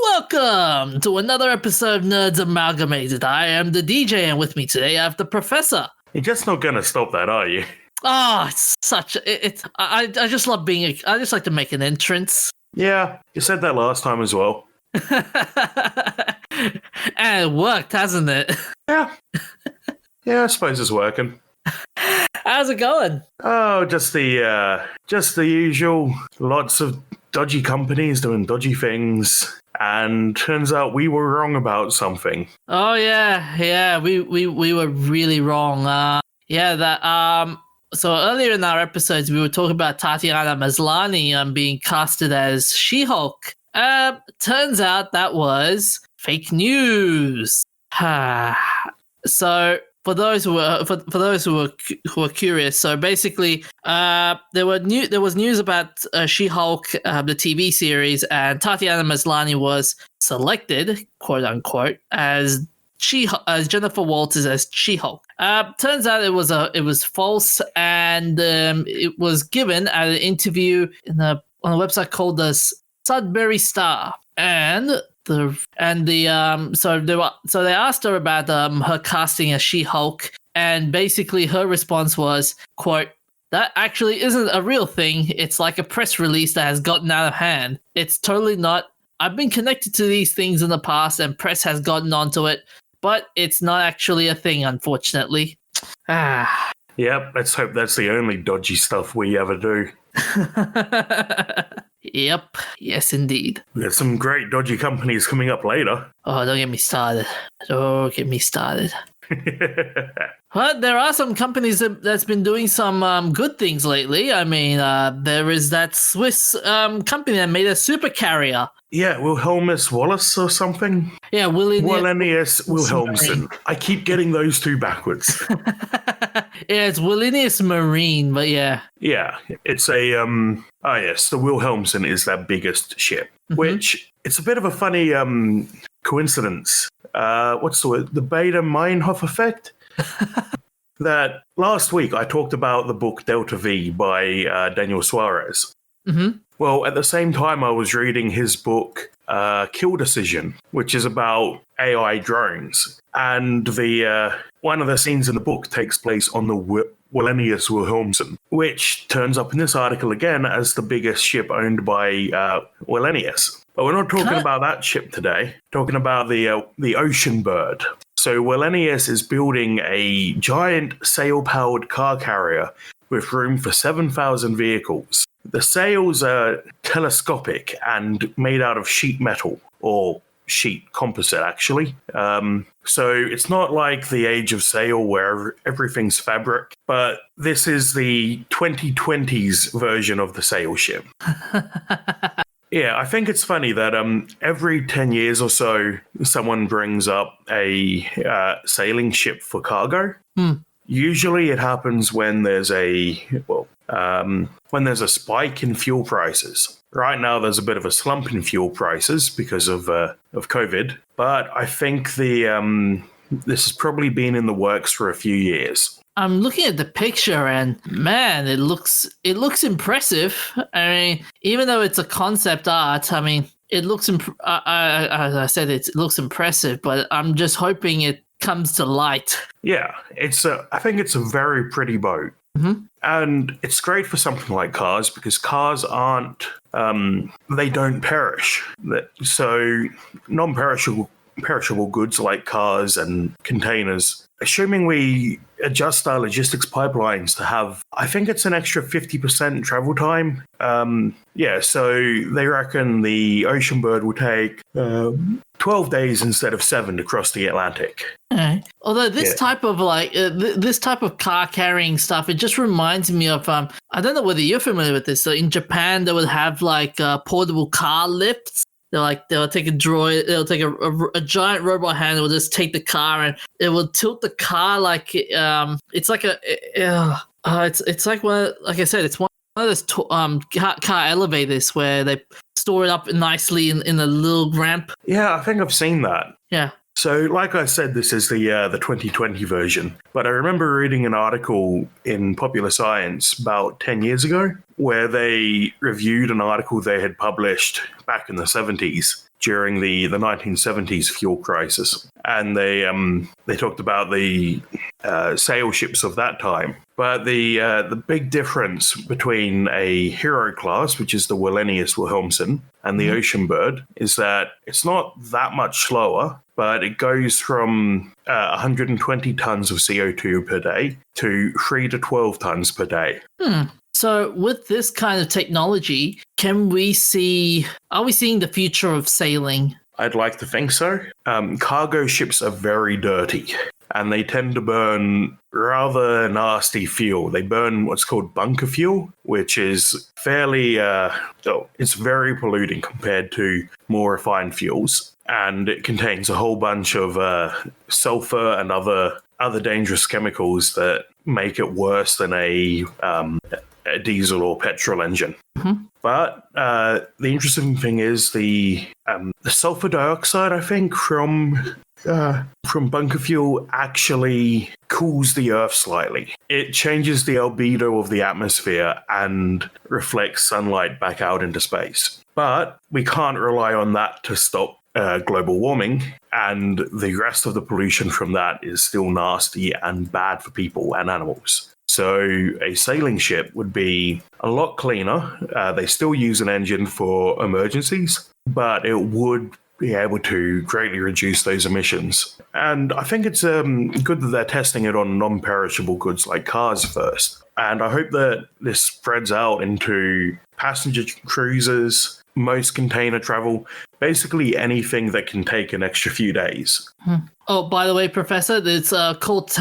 Welcome to another episode of Nerds Amalgamated. I am the DJ, and with me today I have the Professor. You're just not going to stop that, are you? It's such. I just love being. I just like to make an entrance. Yeah, you said that last time as well. And it worked, hasn't it? Yeah. Yeah, I suppose it's working. How's it going? Oh, just the usual. Lots of dodgy companies doing dodgy things. And turns out we were wrong about something. Oh yeah, we were really wrong. So earlier in our episodes, we were talking about Tatiana Maslany being casted as She-Hulk. Turns out that was fake news. So for those who were curious, so basically, there was news about She-Hulk, the TV series, and Tatiana Maslany was selected, quote unquote, as Jennifer Walters as She-Hulk. Turns out it was false, and it was given at an interview on a website called the Sudbury Star, so they asked her about her casting as She-Hulk, and basically her response was, quote, "That actually isn't a real thing. It's like a press release that has gotten out of hand. It's totally not. I've been connected to these things in the past, and press has gotten onto it, but it's not actually a thing, unfortunately." Yep, let's hope that's the only dodgy stuff we ever do. Yep. Yes, indeed. We got some great dodgy companies coming up later. Oh, don't get me started. But there are some companies that's been doing some good things lately. I mean, there is that Swiss company that made a super carrier. Yeah, Wilhelmus Wallace or something? Yeah, Wallenius Wilhelmsen. I keep getting those two backwards. Yeah, it's Wallenius Marine, but yeah. Yeah, it's a, the Wilhelmsen is their biggest ship, which it's a bit of a funny coincidence. What's the word? The Bader-Meinhof effect? That last week I talked about the book Delta V by Daniel Suarez. Mm-hmm. Well, at the same time I was reading his book Kill Decision, which is about AI drones. And the one of the scenes in the book takes place on the Wallenius Wilhelmsen, which turns up in this article again as the biggest ship owned by Wallenius. But we're not talking about that ship today. We're talking about the Oceanbird. So Wallenius is building a giant sail-powered car carrier with room for 7,000 vehicles. The sails are telescopic and made out of sheet metal, or sheet composite, actually. So it's not like the Age of Sail where everything's fabric, but this is the 2020s version of the sail ship. Yeah, I think it's funny that every 10 years or so, someone brings up a sailing ship for cargo. Usually it happens when there's a spike in fuel prices. Right now, there's a bit of a slump in fuel prices because of COVID, but I think this has probably been in the works for a few years. I'm looking at the picture, and man, it looks impressive. I mean, even though it's a concept art, I mean, it looks as I said, it looks impressive. But I'm just hoping it comes to light. Yeah, I think it's a very pretty boat. Mm-hmm. And it's great for something like cars because cars aren't, they don't perish. So non-perishable goods like cars and containers, assuming we adjust our logistics pipelines to have, I think it's an extra 50% travel time. So they reckon the Oceanbird will take 12 days instead of 7 to cross the Atlantic. Okay. Although this type of this type of car carrying stuff, it just reminds me of I don't know whether you're familiar with this. So in Japan, they would have portable car lifts. They'll take a droid, they'll take a giant robot hand, it will just take the car and it will tilt the car it's like it's like one, like I said, it's one of those car elevators where they store it up nicely in a little ramp. Yeah, I think I've seen that. Yeah. So, like I said, this is the 2020 version. But I remember reading an article in Popular Science about 10 years ago where they reviewed an article they had published back in the 70s during the 1970s fuel crisis. And they talked about the sail ships of that time. But the big difference between a hero class, which is the Wallenius Wilhelmsen, and the Oceanbird is that it's not that much slower, but it goes from 120 tons of CO2 per day to 3 to 12 tons per day. So with this kind of technology, are we seeing the future of sailing? I'd like to think so. Cargo ships are very dirty, and they tend to burn rather nasty fuel. They burn what's called bunker fuel, which is fairly, it's very polluting compared to more refined fuels. And it contains a whole bunch of sulfur and other dangerous chemicals that make it worse than a diesel or petrol engine. But the interesting thing is the sulfur dioxide, I think, from bunker fuel actually cools the Earth slightly. It changes the albedo of the atmosphere and reflects sunlight back out into space. But we can't rely on that to stop global warming, and the rest of the pollution from that is still nasty and bad for people and animals. So a sailing ship would be a lot cleaner. They still use an engine for emergencies, but it would be able to greatly reduce those emissions. And I think it's good that they're testing it on non-perishable goods like cars first. And I hope that this spreads out into passenger cruises, most container travel, basically anything that can take an extra few days. Oh, by the way, Professor, it's called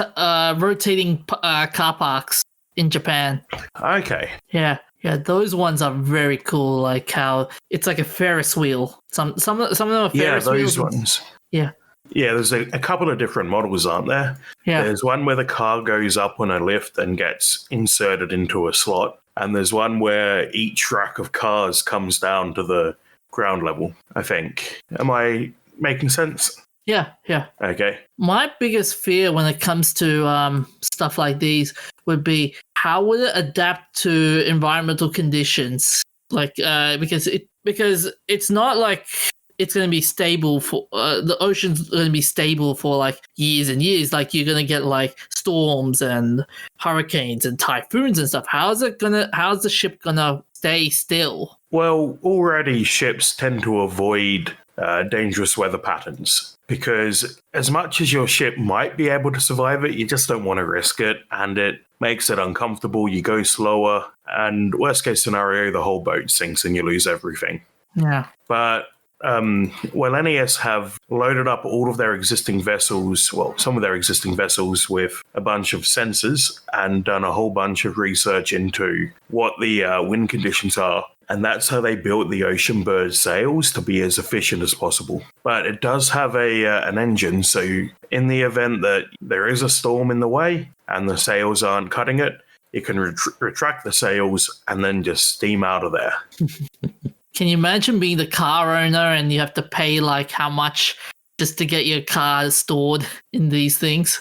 rotating car parks in Japan. Okay. Yeah, those ones are very cool. Like how it's like a Ferris wheel. Some of them are Ferris wheels. Yeah, those ones. Yeah. Yeah, there's a couple of different models, aren't there? Yeah. There's one where the car goes up on a lift and gets inserted into a slot. And there's one where each rack of cars comes down to the ground level, I think. Am I making sense? Yeah. Okay. My biggest fear when it comes to stuff like these would be how would it adapt to environmental conditions? Like because it's not like it's going to be stable for the ocean's going to be stable for like years and years. Like you're going to get like storms and hurricanes and typhoons and stuff. How's the ship going to stay still? Well, already ships tend to avoid dangerous weather patterns because as much as your ship might be able to survive it, you just don't want to risk it, and it makes it uncomfortable. You go slower, and worst case scenario, the whole boat sinks and you lose everything. Yeah. But Wallenius have loaded up all of their existing vessels, well, some of their existing vessels with a bunch of sensors and done a whole bunch of research into what the wind conditions are. And that's how they built the Oceanbird sails to be as efficient as possible. But it does have an engine, so in the event that there is a storm in the way and the sails aren't cutting it, you can retract the sails and then just steam out of there. Can you imagine being the car owner and you have to pay like how much just to get your car stored in these things?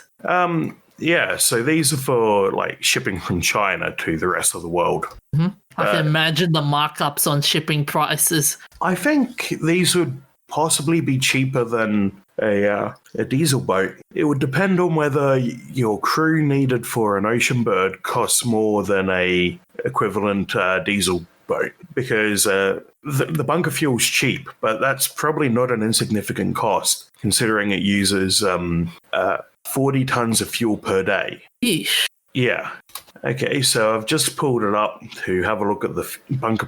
Yeah, so these are for like shipping from China to the rest of the world. Mm-hmm. I can imagine the markups on shipping prices. I think these would possibly be cheaper than a diesel boat. It would depend on whether your crew needed for an Oceanbird costs more than a equivalent diesel boat, because the bunker fuel's cheap, but that's probably not an insignificant cost considering it uses 40 tons of fuel per day. Yeesh. Yeah. Okay, so I've just pulled it up to have a look at the bunker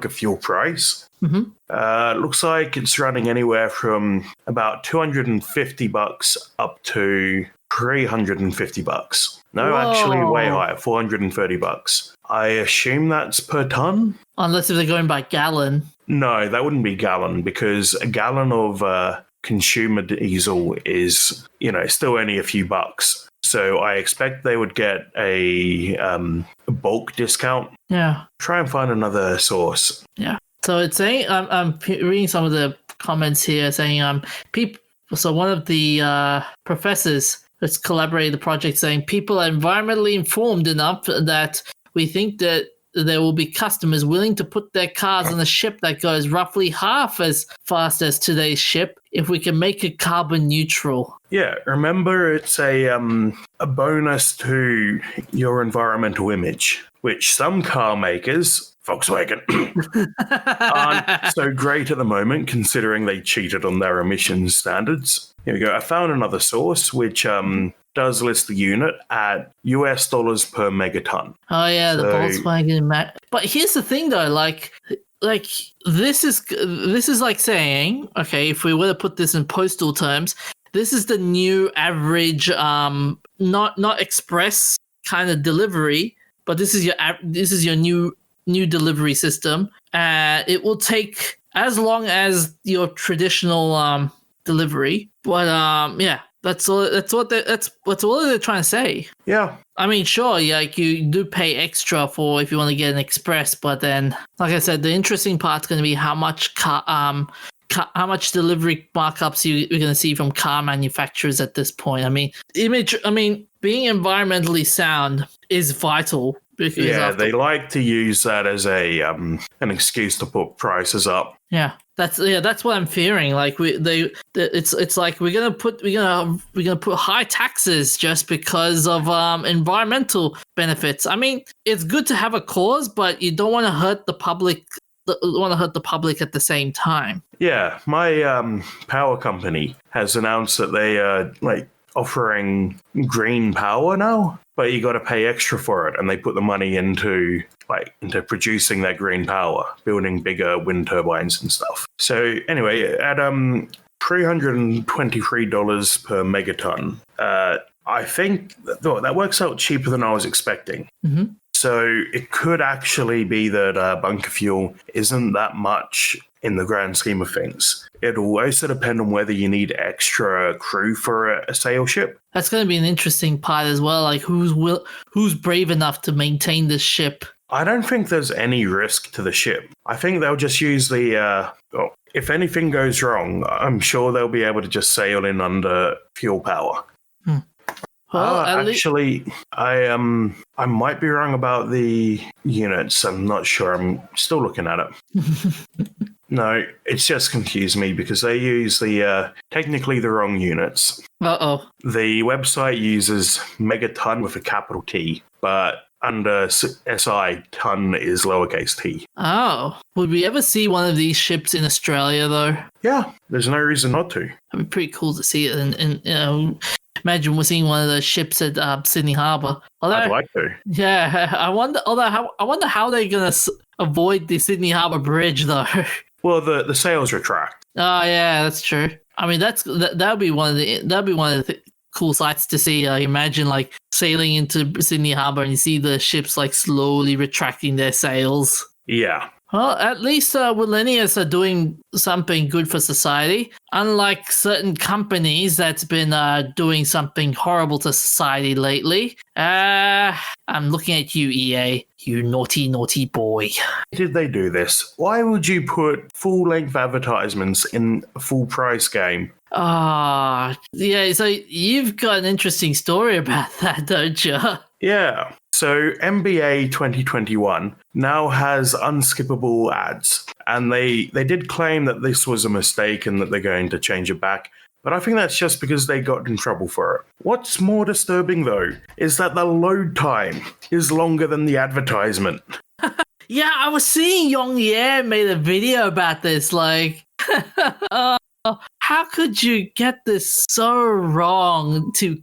fuel price. Mm-hmm. Looks like it's running anywhere from about $250 up to $350. No, Whoa. Actually way higher, $430. I assume that's per ton? Unless if they're going by gallon. No, that wouldn't be gallon, because a gallon of consumer diesel is, still only a few bucks. So I expect they would get a bulk discount. Yeah. Try and find another source. Yeah. So it's saying I'm reading some of the comments here saying one of the professors that's collaborated the project saying people are environmentally informed enough that we think that there will be customers willing to put their cars on a ship that goes roughly half as fast as today's ship if we can make it carbon neutral. Yeah, remember it's a bonus to your environmental image, which some car makers, Volkswagen, aren't so great at the moment considering they cheated on their emissions standards. Here we go. I found another source which does list the unit at US dollars per megaton. Oh yeah, the Volkswagen. But here's the thing though, like this is like saying, okay, if we were to put this in postal terms, this is the new average, not express kind of delivery, but this is your new delivery system. It will take as long as your traditional delivery, but yeah. That's all they're trying to say. Yeah. I mean, sure, like you do pay extra for if you want to get an express, but then, like I said, the interesting part's going to be how much delivery markups you're going to see from car manufacturers at this point. I mean, being environmentally sound is vital. Because they like to use that as an excuse to put prices up. Yeah, that's what I'm fearing. Like it's like we're gonna put high taxes just because of environmental benefits. I mean, it's good to have a cause, but you don't want to hurt the public. At the same time. Yeah, my power company has announced that they are offering green power now, but you got to pay extra for it, and they put the money into producing that green power, building bigger wind turbines and stuff. So anyway, at $323 per megaton, I think that works out cheaper than I was expecting. Mm-hmm. So it could actually be that bunker fuel isn't that much in the grand scheme of things. It'll also depend on whether you need extra crew for a sail ship. That's going to be an interesting part as well. Like who's brave enough to maintain this ship? I don't think there's any risk to the ship. I think they'll just use if anything goes wrong, I'm sure they'll be able to just sail in under fuel power. Well, actually, I might be wrong about the units. I'm not sure. I'm still looking at it. No, it's just confused me because they use technically the wrong units. Uh-oh. The website uses megaton with a capital T, but under SI, ton is lowercase t. Oh. Would we ever see one of these ships in Australia, though? Yeah, there's no reason not to. That'd be pretty cool to see it in imagine we're seeing one of those ships at Sydney Harbour. I'd like to. Yeah, I wonder how they're gonna avoid the Sydney Harbour Bridge though. Well, the sails retract. Oh yeah, that's true. I mean, that'd be one of the cool sights to see. Imagine sailing into Sydney Harbour and you see the ships slowly retracting their sails. Yeah. Well, at least Wallenius are doing something good for society, unlike certain companies that's been doing something horrible to society lately. I'm looking at you, EA, you naughty, naughty boy. Why did they do this? Why would you put full-length advertisements in a full-price game? Yeah, so you've got an interesting story about that, don't you? Yeah. So NBA 2021 now has unskippable ads, and they did claim that this was a mistake and that they're going to change it back, but I think that's just because they got in trouble for it. What's more disturbing, though, is that the load time is longer than the advertisement. Yeah, I was seeing Yong Ye made a video about this, how could you get this so wrong to,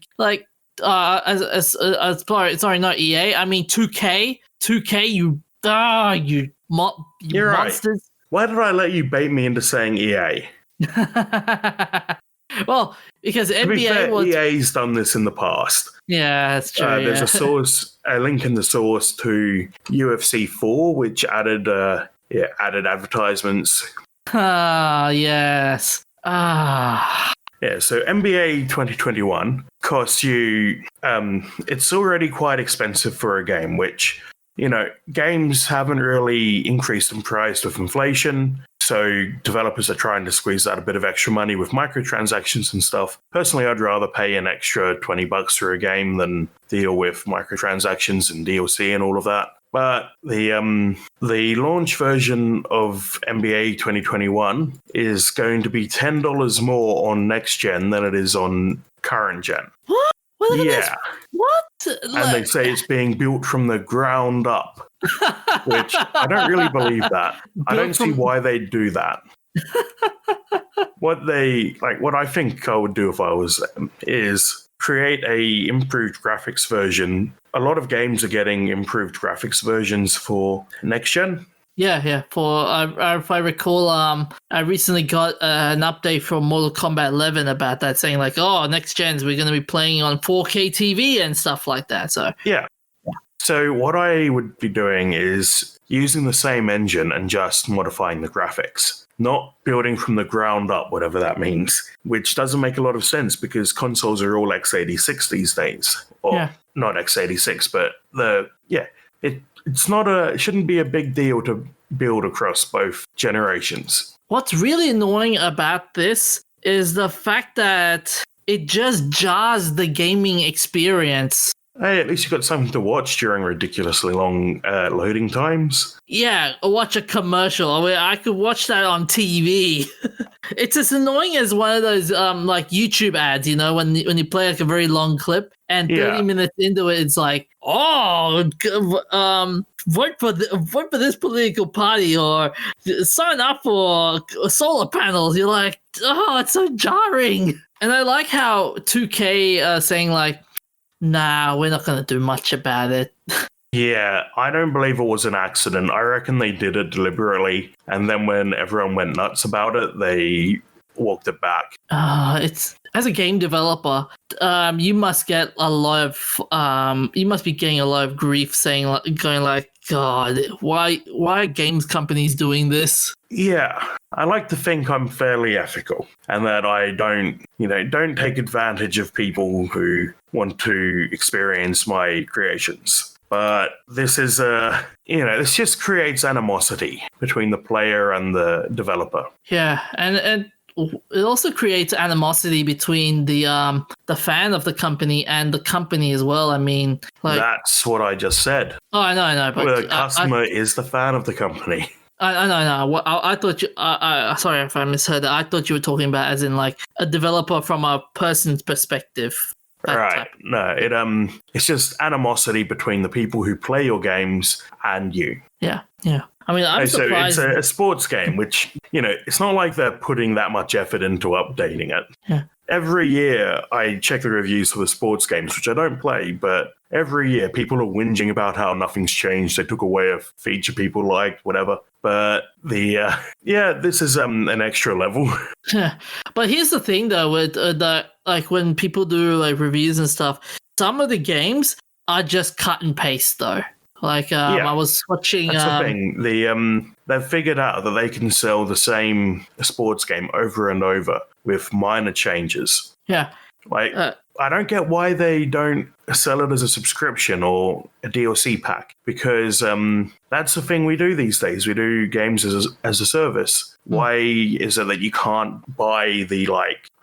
sorry, not EA. I mean 2K. 2K, you're monsters. Right. Why did I let you bait me into saying EA? Well, because EA's done this in the past. Yeah, that's true. There's a link in the source to UFC 4, which added advertisements. Yes. Yeah, so NBA 2021 costs you, it's already quite expensive for a game, which, games haven't really increased in price with inflation. So So developers are trying to squeeze out a bit of extra money with microtransactions and stuff. Personally, I'd rather pay an extra $20 for a game than deal with microtransactions and DLC and all of that. But the launch version of NBA 2021 is going to be $10 more on next gen than it is on current gen. What? Yeah. What? And they say it's being built from the ground up, which I don't really believe that. I don't see why they'd do that. What I think I would do if I was them is create a improved graphics version. A lot of games are getting improved graphics versions for next gen. Yeah. If I recall, I recently got an update from Mortal Kombat 11 about that, saying like, "Oh, next gens we're going to be playing on 4K TV and stuff like that." So yeah. So what I would be doing is using the same engine and just modifying the graphics, not building from the ground up, whatever that means, which doesn't make a lot of sense because consoles are all x86 these days, or not x86, but it shouldn't be a big deal to build across both generations. What's really annoying about this is the fact that it just jars the gaming experience. Hey, at least you got something to watch during ridiculously long loading times. Yeah, watch a commercial. I mean, I could watch that on TV. It's as annoying as one of those like YouTube ads, you know, when you play like a very long clip and 30 minutes into it, it's like, oh, vote for this political party or sign up for solar panels. You're like, oh, it's so jarring. And I like how 2K saying like, nah, we're not going to do much about it. Yeah, I don't believe it was an accident. I reckon they did it deliberately. And then when everyone went nuts about it, they walked it back. It's as a game developer, you must get a lot of you must be getting a lot of grief going like, God, why are games companies doing this? Yeah, I like to think I'm fairly ethical and that I don't take advantage of people who want to experience my creations. But this is this just creates animosity between the player and the developer. Yeah, and it also creates animosity between the fan of the company and the company as well. I mean, like, that's what I just said. Oh, I know. But the customer is the fan of the company. I know. I thought you. Sorry if I misheard that. I thought you were talking about as in like a developer from a person's perspective. Right. No, it's just animosity between the people who play your games and you. Yeah. I mean, I'm surprised. So it's a sports game, which, it's not like they're putting that much effort into updating it. Yeah. Every year, I check the reviews for the sports games, which I don't play, but every year people are whinging about how nothing's changed. They took away a feature people liked, whatever. But this is an extra level. Yeah. But here's the thing, though, with like when people do like reviews and stuff, some of the games are just cut and paste, though. Like I was watching. That's the thing. They've figured out that they can sell the same sports game over and over with minor changes. Yeah. Like I don't get why they don't sell it as a subscription or a DLC pack, because that's the thing we do these days. We do games as a service. Why is it that you can't buy the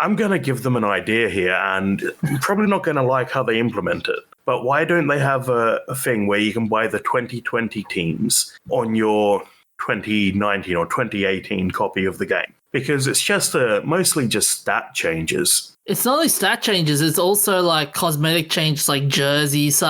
I'm going to give them an idea here and I'm probably not going to like how they implement it. But why don't they have a thing where you can buy the 2020 teams on your 2019 or 2018 copy of the game? Because it's just mostly just stat changes. It's not only stat changes, it's also like cosmetic changes, like jerseys,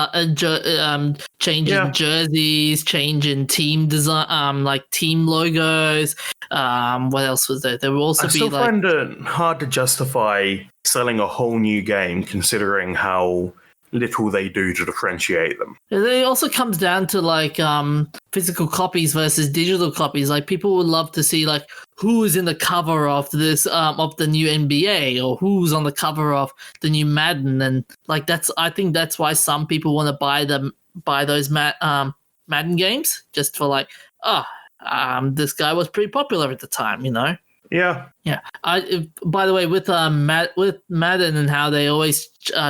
changing jerseys, changing team design, like team logos. What else was there? There will also I still find it hard to justify selling a whole new game considering how little they do to differentiate them. It also comes down to physical copies versus digital copies. Like people would love to see who is in the cover of this of the new NBA or who's on the cover of the new Madden, and I think that's why some people want to buy those Madden games just for this guy was pretty popular at the time, Yeah. Yeah. By the way, with Madden and how they always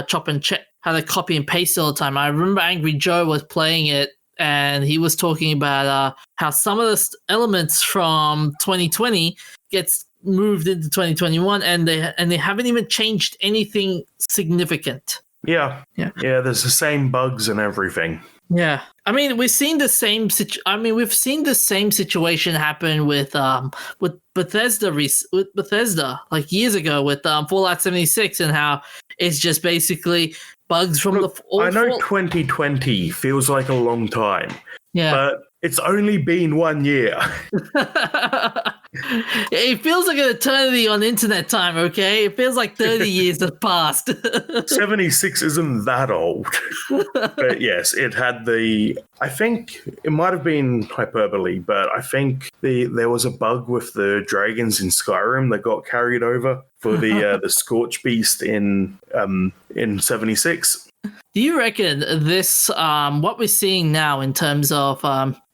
chop and check, how they copy and paste all the time. I remember Angry Joe was playing it and he was talking about how some of the elements from 2020 gets moved into 2021, and they haven't even changed anything significant. Yeah. There's the same bugs and everything. Yeah, I mean, we've seen the same situation happen with Bethesda like years ago with Fallout 76, and how it's just basically bugs from I know 2020 feels like a long time. Yeah, but it's only been 1 year. It feels like an eternity on internet time, okay? It feels like 30 years have passed. 76 isn't that old. But yes, it had I think it might have been hyperbole, but I think there was a bug with the dragons in Skyrim that got carried over for the Scorch Beast in 76. Do you reckon this, what we're seeing now in terms of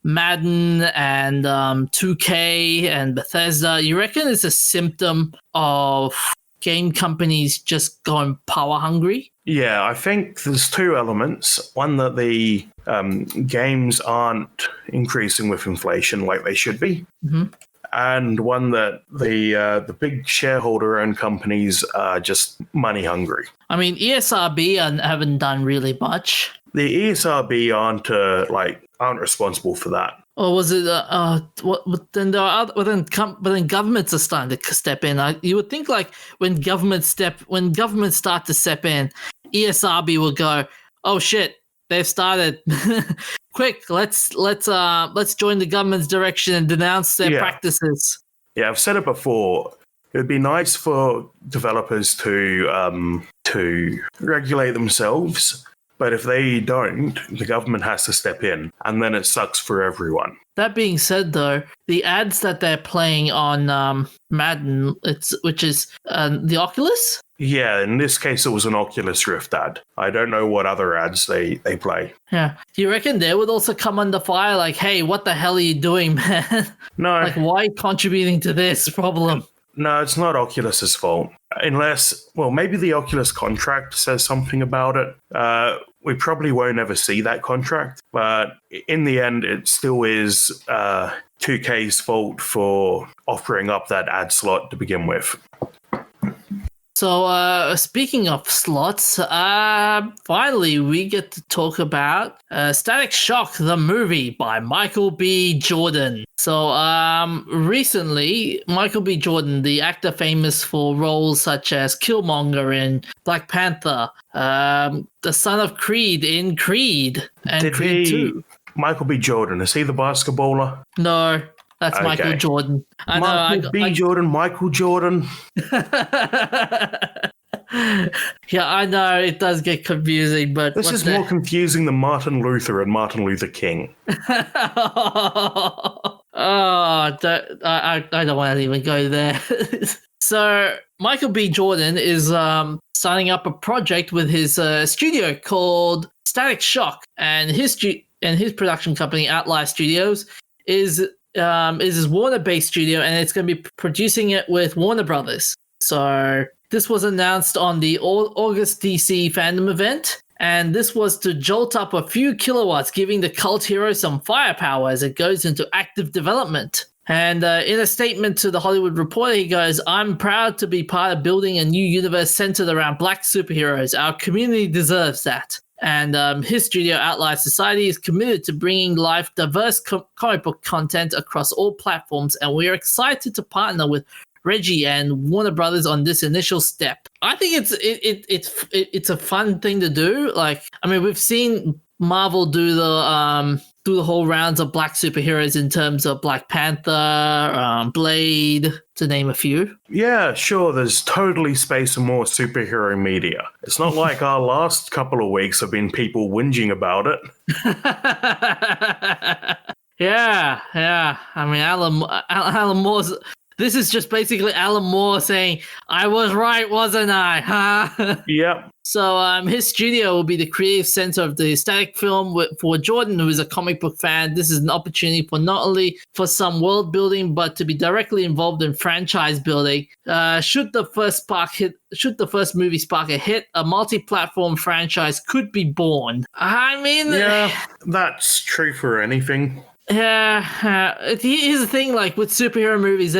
Madden and 2K and Bethesda, you reckon it's a symptom of game companies just going power hungry? Yeah, I think there's two elements. One, that the games aren't increasing with inflation like they should be. Mm-hmm. And one, that the big shareholder-owned companies are just money hungry. I mean, ESRB haven't done really much. The ESRB aren't responsible for that. Or was it? Then there are but then governments are starting to step in. You would think like when governments start to step in, ESRB will go, "Oh shit, they've started." Quick, let's join the government's direction and denounce their practices. Yeah, I've said it before. It would be nice for developers to regulate themselves, but if they don't, the government has to step in, and then it sucks for everyone. That being said, though, the ads that they're playing on Madden, which is the Oculus. Yeah, in this case, it was an Oculus Rift ad. I don't know what other ads they play. Yeah. Do you reckon they would also come under fire like, hey, what the hell are you doing, man? No. Like, why are you contributing to this problem? No, it's not Oculus's fault. Unless, well, maybe the Oculus contract says something about it. We probably won't ever see that contract. But in the end, it still is 2K's fault for offering up that ad slot to begin with. So, speaking of slots, finally we get to talk about Static Shock, the movie by Michael B. Jordan. So, recently, Michael B. Jordan, the actor famous for roles such as Killmonger in Black Panther, the son of Creed in Creed, and Creed 2. Michael B. Jordan, is he the basketballer? No. That's okay. Michael Jordan. Michael Jordan. Yeah, I know it does get confusing, but this is more confusing than Martin Luther and Martin Luther King. I don't want to even go there. So Michael B. Jordan is signing up a project with his studio called Static Shock, and his production company Outlier Studios is his Warner-based studio, and it's going to be producing it with Warner Brothers. So this was announced on the August DC fandom event, and this was to jolt up a few kilowatts, giving the cult hero some firepower as it goes into active development. And in a statement to The Hollywood Reporter, he goes, "I'm proud to be part of building a new universe centered around black superheroes. Our community deserves that." And his studio, Outlier Society, is committed to bringing life diverse comic book content across all platforms, and we are excited to partner with Reggie and Warner Brothers on this initial step. I think it's a fun thing to do. Like, I mean, we've seen Marvel do the whole rounds of black superheroes in terms of Black Panther, Blade, to name a few. Yeah, sure, there's totally space for more superhero media. It's not like our last couple of weeks have been people whinging about it. Yeah. I mean, Alan Moore's This is just basically Alan Moore saying, "I was right, wasn't I?" Huh? Yep. So his studio will be the creative center of the static film. For Jordan, who is a comic book fan, this is an opportunity for not only for some world building, but to be directly involved in franchise building. Should the first movie spark a hit, a multi-platform franchise could be born. I mean, yeah, that's true for anything. Yeah, here's the thing, like with superhero movies,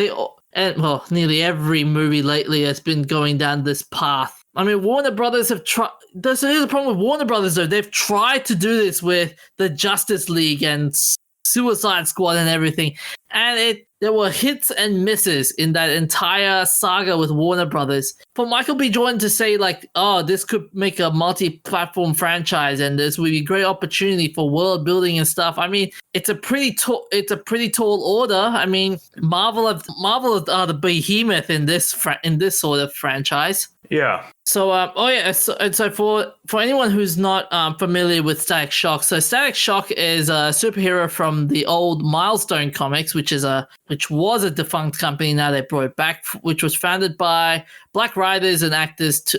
nearly every movie lately has been going down this path. I mean, Warner Brothers have tried. Here's the problem with Warner Brothers, though. They've tried to do this with the Justice League and Suicide Squad and everything, and there were hits and misses in that entire saga with Warner Brothers. For Michael B. Jordan to say, like, "Oh, this could make a multi-platform franchise, and this would be a great opportunity for world building and stuff." I mean, it's a pretty tall order. I mean, Marvel are the behemoth in this sort of franchise. Yeah. So, so for anyone who's not familiar with Static Shock, so Static Shock is a superhero from the old Milestone Comics, which was a defunct company. Now they brought it back, which was founded by black writers and artists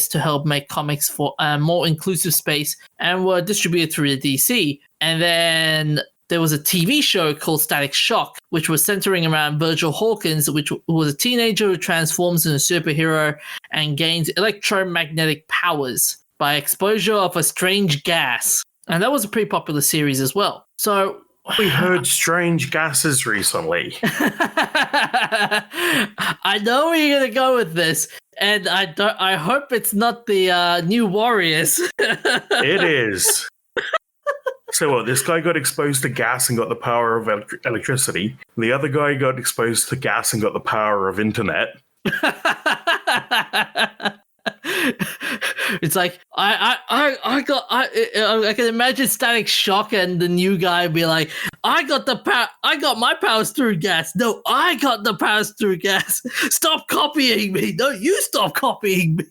to help make comics for a more inclusive space, and were distributed through the DC. And then there was a TV show called Static Shock, which was centering around Virgil Hawkins, which was a teenager who transforms into a superhero and gains electromagnetic powers by exposure of a strange gas. And that was a pretty popular series as well. So we heard strange gases recently. I know where you're gonna go with this, and I hope it's not the New Warriors. It is. So what, this guy got exposed to gas and got the power of electricity. The other guy got exposed to gas and got the power of internet. It's like I can imagine Static Shock and the new guy be like, I got my powers through gas. No, I got the powers through gas. Stop copying me. No, you stop copying me.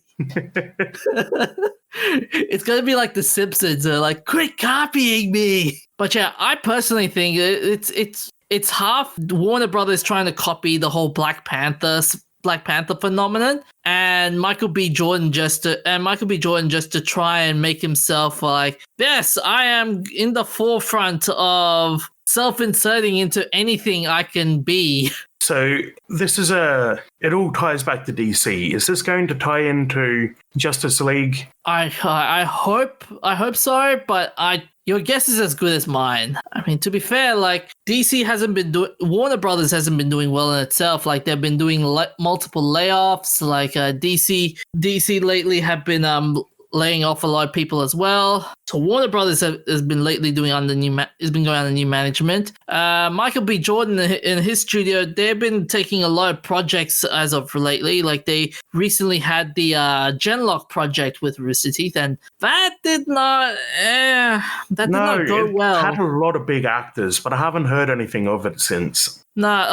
It's gonna be like the Simpsons. They're like, quit copying me. But yeah, I personally think it's half Warner Brothers trying to copy the whole Black Panther phenomenon, and Michael B. Jordan just to try and make himself like, yes, I am in the forefront of self-inserting into anything I can be. So this is it all ties back to DC. Is this going to tie into Justice League? I hope so, but your guess is as good as mine. I mean, to be fair, like Warner Brothers hasn't been doing well in itself. Like they've been doing multiple layoffs. Like DC lately have been laying off a lot of people as well. So Warner Brothers has been lately going under new management. Michael B. Jordan in his studio, they've been taking a lot of projects as of lately. Like they recently had the Genlock project with Rooster Teeth, and that did not go well. It had a lot of big actors, but I haven't heard anything of it since. Nah,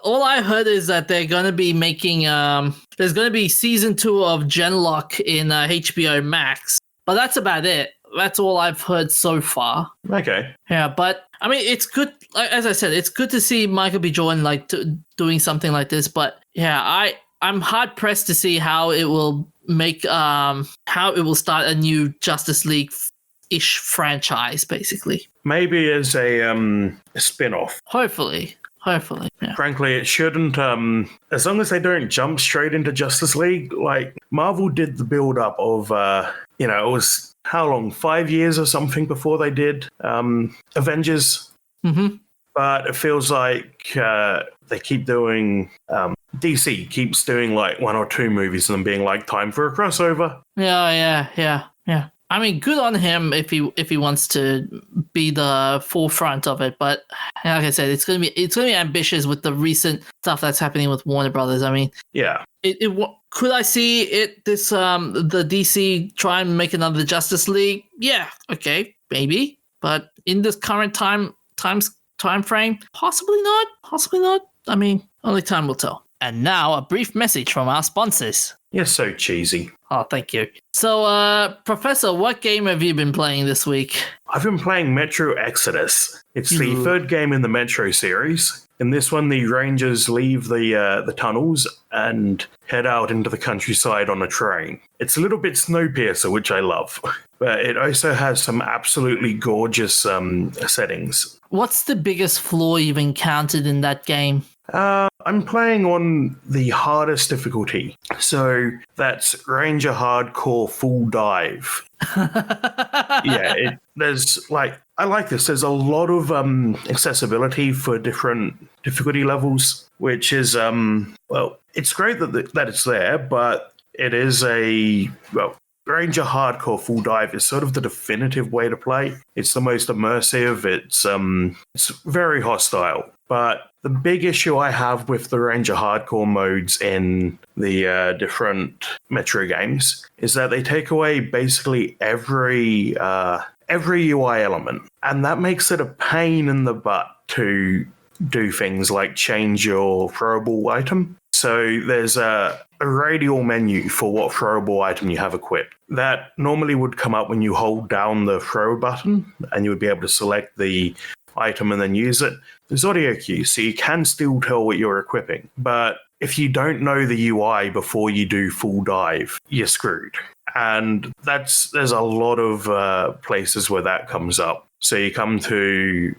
all I heard is that they're going to be making there's going to be season 2 of Genlock in HBO Max, but that's about it. That's all I've heard so far. Okay. Yeah, but I mean, it's good. As I said, it's good to see Michael B. Jordan like doing something like this. But yeah, I'm hard pressed to see how it will start a new Justice League-ish franchise, basically. Maybe as a spin-off. Hopefully. Yeah. Frankly, it shouldn't. As long as they don't jump straight into Justice League, like Marvel did the build-up of, it was how long? 5 years or something before they did Avengers. Mm-hmm. But it feels like they keep doing. DC keeps doing like 1 or 2 movies and then being like, time for a crossover. Yeah. I mean, good on him if he wants to be the forefront of it. But like I said, it's gonna be ambitious with the recent stuff that's happening with Warner Brothers. I mean, yeah. Could I see the DC try and make another Justice League? Yeah, okay, maybe. But in this current time frame, possibly not. I mean, only time will tell. And now a brief message from our sponsors. You're so cheesy. Oh, thank you. So, Professor, what game have you been playing this week? I've been playing Metro Exodus. It's the third game in the Metro series. In this one, the Rangers leave the tunnels and head out into the countryside on a train. It's a little bit Snowpiercer, which I love, but it also has some absolutely gorgeous settings. What's the biggest flaw you've encountered in that game? I'm playing on the hardest difficulty, so that's Ranger Hardcore Full Dive. I like this. There's a lot of accessibility for different difficulty levels, which is it's great that it's there, but it is Ranger Hardcore Full Dive is sort of the definitive way to play. It's the most immersive. It's very hostile. But the big issue I have with the Ranger Hardcore modes in the different Metro games is that they take away basically every UI element. And that makes it a pain in the butt to do things like change your throwable item. So there's a radial menu for what throwable item you have equipped. That normally would come up when you hold down the throw button, and you would be able to select the item and then use it. There's audio cues, so you can still tell what you're equipping. But if you don't know the UI before you do full dive, you're screwed. And there's a lot of places where that comes up. So you come to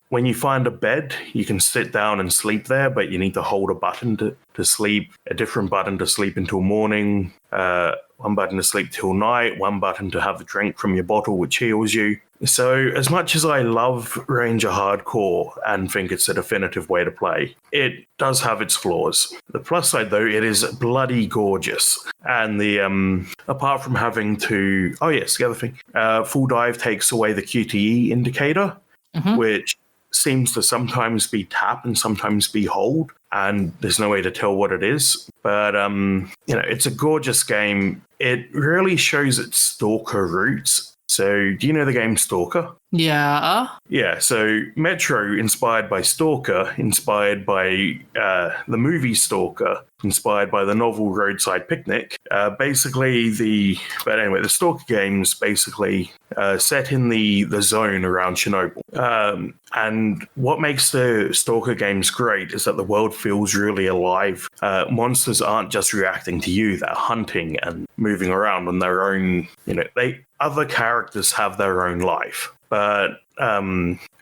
when you find a bed, you can sit down and sleep there, but you need to hold a button to sleep, a different button to sleep until morning, one button to sleep till night, one button to have a drink from your bottle, which heals you. So as much as I love Ranger Hardcore and think it's a definitive way to play, it does have its flaws. The plus side, though, it is bloody gorgeous. And the apart from having to... Oh, yes, the other thing. Full Dive takes away the QTE indicator, which seems to sometimes be tap and sometimes be hold, and there's no way to tell what it is. But, it's a gorgeous game. It really shows its Stalker roots. So, do you know the game Stalker? Yeah. Yeah, so Metro, inspired by Stalker, inspired by the movie Stalker, inspired by the novel Roadside Picnic. The Stalker games basically set in the zone around Chernobyl. And what makes the Stalker games great is that the world feels really alive. Monsters aren't just reacting to you, they're hunting and moving around on their own. Other characters have their own life. But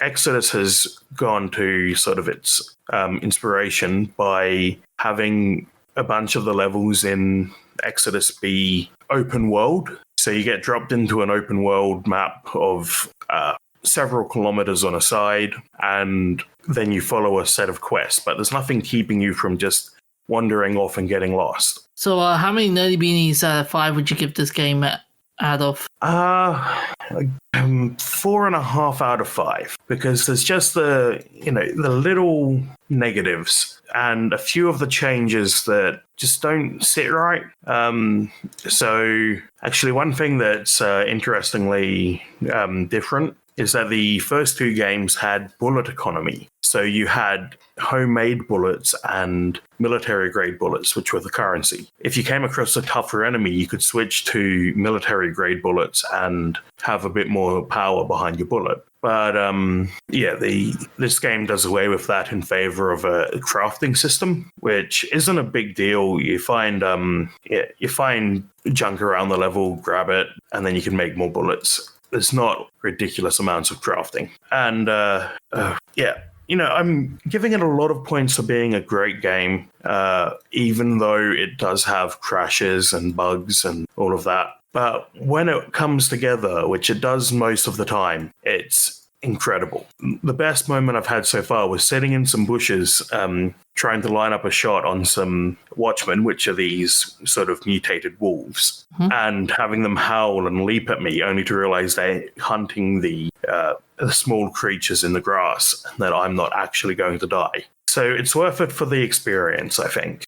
Exodus has gone to sort of its inspiration by having a bunch of the levels in Exodus be open world. So you get dropped into an open world map of several kilometers on a side, and then you follow a set of quests. But there's nothing keeping you from just wandering off and getting lost. So how many Nerdy Beanies out of 5 would you give this game out of? 4.5 out of 5, because there's just the little negatives and a few of the changes that just don't sit right. So actually, one thing that's interestingly different is that the first two games had bullet economy. So you had homemade bullets and military-grade bullets, which were the currency. If you came across a tougher enemy, you could switch to military-grade bullets and have a bit more power behind your bullet. But this game does away with that in favor of a crafting system, which isn't a big deal. You find junk around the level, grab it, and then you can make more bullets. There's not ridiculous amounts of crafting. And I'm giving it a lot of points for being a great game, even though it does have crashes and bugs and all of that. But when it comes together, which it does most of the time, it's incredible. The best moment I've had so far was sitting in some bushes, trying to line up a shot on some watchmen, which are these sort of mutated wolves, and having them howl and leap at me, only to realize they're hunting the small creatures in the grass, and that I'm not actually going to die. So it's worth it for the experience, I think.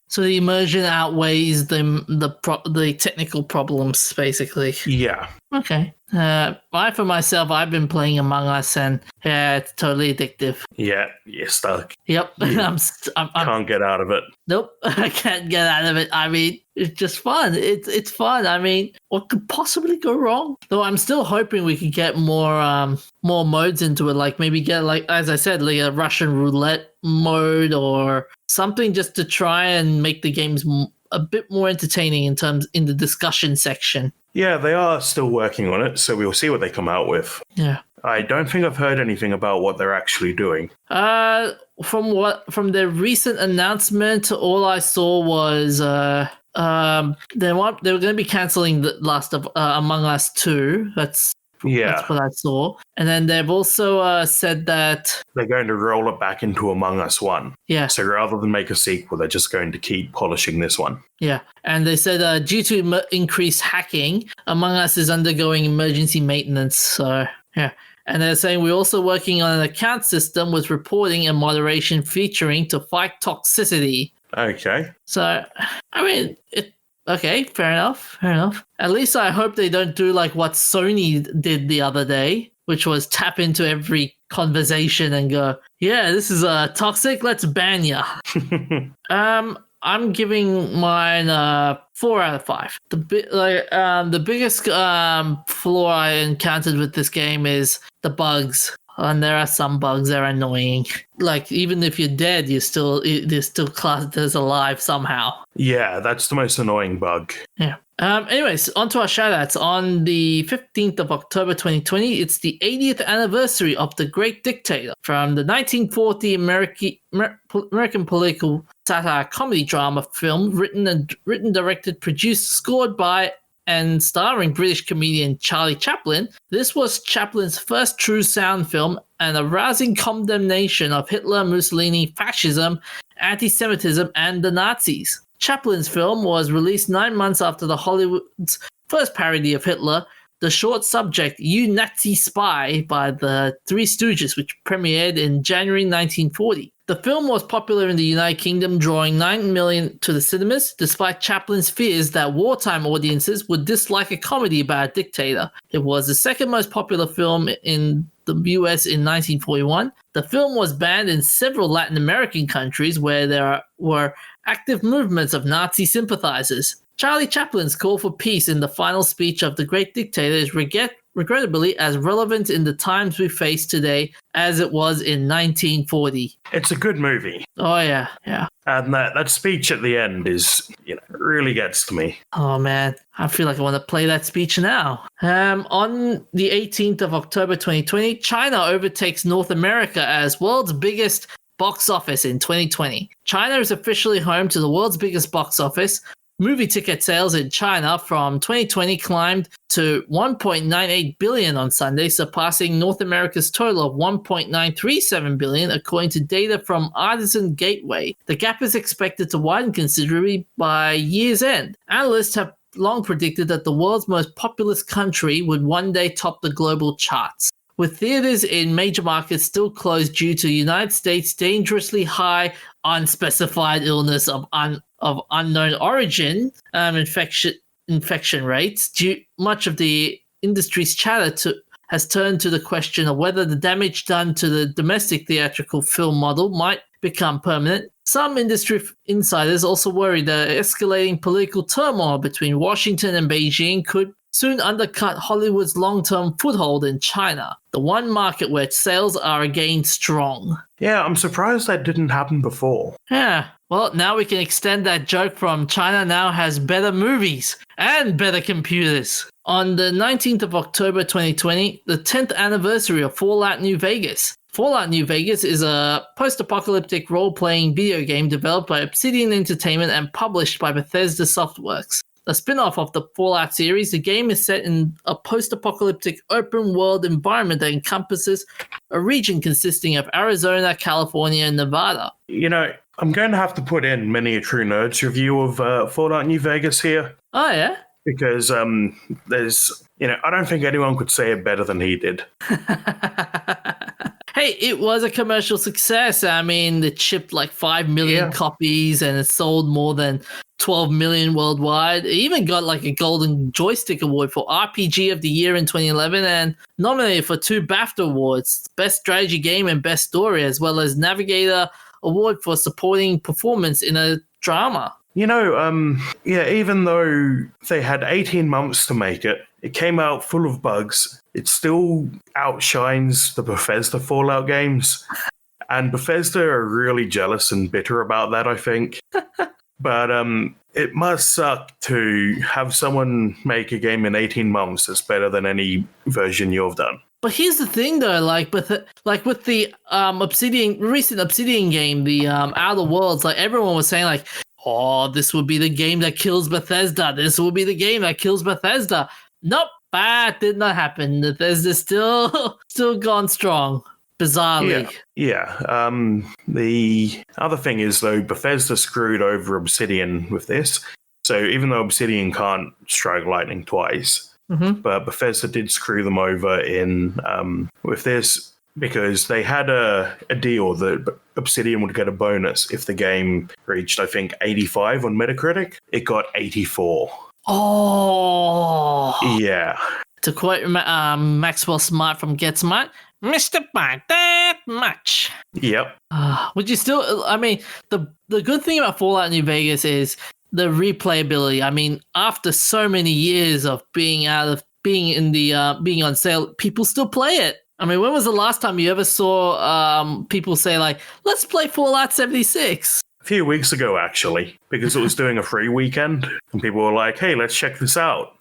So the immersion outweighs the technical problems, basically. Yeah. Okay. For myself, I've been playing Among Us, and yeah, it's totally addictive. Yeah, you're stuck. Yep, You I'm can't get out of it. nope, I can't get out of it. I mean, it's just fun. It's fun. I mean, what could possibly go wrong? Though I'm still hoping we could get more modes into it, like maybe get, like as I said, like a Russian roulette mode or something, just to try and make the games a bit more entertaining in the discussion section. Yeah, they are still working on it, so we'll see what they come out with. Yeah. I don't think I've heard anything about what they're actually doing. From their recent announcement, all I saw was they were going to be canceling the last of Among Us 2. That's what I saw. And then they've also said that they're going to roll it back into Among Us 1. Yeah. So rather than make a sequel, they're just going to keep polishing this one. Yeah. And they said due to increased hacking, Among Us is undergoing emergency maintenance. So, yeah. And they're saying we're also working on an account system with reporting and moderation featuring to fight toxicity. Okay. So, I mean, okay, fair enough. At least I hope they don't do like what Sony did the other day, which was tap into every conversation and go, yeah, this is toxic, let's ban ya. I'm giving mine 4 out of 5. The biggest flaw I encountered with this game is the bugs. And there are some bugs that are annoying. Like, even if you're dead, they're still classed as alive somehow. Yeah, that's the most annoying bug. Yeah. Anyways, on to our shoutouts. On the 15th of October 2020, it's the 80th anniversary of The Great Dictator, from the 1940 American political satire comedy drama film, written, directed, produced, scored by, and starring British comedian Charlie Chaplin. This was Chaplin's first true sound film and a rousing condemnation of Hitler, Mussolini, fascism, anti-Semitism, and the Nazis. Chaplin's film was released 9 months after the Hollywood's first parody of Hitler, the short subject You Nazi Spy by the Three Stooges, which premiered in January 1940. The film was popular in the United Kingdom, drawing 9 million to the cinemas, despite Chaplin's fears that wartime audiences would dislike a comedy about a dictator. It was the second most popular film in the US in 1941. The film was banned in several Latin American countries where there were active movements of Nazi sympathizers. Charlie Chaplin's call for peace in the final speech of The Great Dictator is regrettably as relevant in the times we face today as it was in 1940. It's a good movie. Oh, yeah. And that speech at the end is, really gets to me. Oh, man. I feel like I want to play that speech now. On the 18th of October 2020, China overtakes North America as world's biggest box office in 2020. China is officially home to the world's biggest box office. Movie ticket sales in China from 2020 climbed to 1.98 billion on Sunday, surpassing North America's total of 1.937 billion, according to data from Artisan Gateway. The gap is expected to widen considerably by year's end. Analysts have long predicted that the world's most populous country would one day top the global charts. With theaters in major markets still closed due to United States' dangerously high unspecified illness of unknown origin, infection rates, much of the industry's chatter has turned to the question of whether the damage done to the domestic theatrical film model might become permanent. Some industry insiders also worry that escalating political turmoil between Washington and Beijing could soon undercut Hollywood's long-term foothold in China, the one market where sales are again strong. Yeah, I'm surprised that didn't happen before. Yeah, well, now we can extend that joke from China now has better movies and better computers. On the 19th of October 2020, the 10th anniversary of Fallout New Vegas. Fallout New Vegas is a post-apocalyptic role-playing video game developed by Obsidian Entertainment and published by Bethesda Softworks. A spin-off of the Fallout series, the game is set in a post-apocalyptic open-world environment that encompasses a region consisting of Arizona, California, and Nevada. I'm going to have to put in many a True Nerds review of Fallout New Vegas here. Oh, yeah? Because there's, I don't think anyone could say it better than he did. Hey, it was a commercial success. I mean, it shipped like 5 million copies and it sold more than 12 million worldwide. It even got like a Golden Joystick Award for RPG of the Year in 2011 and nominated for 2 BAFTA awards, Best Strategy Game and Best Story, as well as Navigator Award for supporting performance in a drama. You know, even though they had 18 months to make it, it came out full of bugs. It still outshines the Bethesda Fallout games. And Bethesda are really jealous and bitter about that, I think. But it must suck to have someone make a game in 18 months that's better than any version you've done. But here's the thing, though, with the recent Obsidian game, the Outer Worlds, like everyone was saying, like, oh, this will be the game that kills Bethesda. This will be the game that kills Bethesda. Nope, that did not happen. Bethesda's still gone strong, bizarrely. Yeah. The other thing is, though, Bethesda screwed over Obsidian with this. So even though Obsidian can't strike lightning twice, but Bethesda did screw them over in with this, because they had a deal that Obsidian would get a bonus if the game reached, I think, 85 on Metacritic. It got 84. Oh. Yeah. To quote Maxwell Smart from Get Smart, Mr. By that much. Yep. Would you still, I mean, the good thing about Fallout New Vegas is the replayability. I mean, after so many years of being on sale, people still play it. I mean, when was the last time you ever saw people say, like, let's play Fallout 76? A few weeks ago, actually, because it was doing a free weekend, and people were like, hey, let's check this out.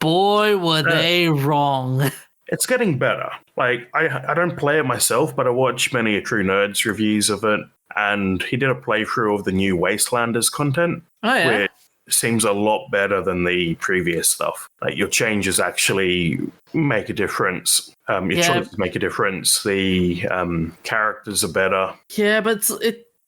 Boy, were they wrong. It's getting better. Like, I don't play it myself, but I watch many a True Nerds reviews of it, and he did a playthrough of the new Wastelanders content. Oh, yeah? Which seems a lot better than the previous stuff. Like, your changes actually make a difference. Your choices make a difference. The characters are better. Yeah, but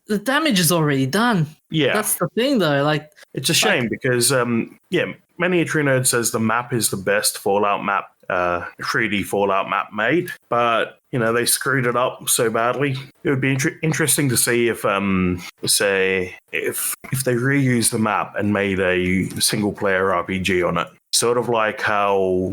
the damage is already done. Yeah. That's the thing, though. Like, it's a shame because, many a True Nerd says the map is the best Fallout map, 3D Fallout map made, but, you know, they screwed it up so badly. It would be interesting to see if, if they reused the map and made a single-player RPG on it. Sort of like how,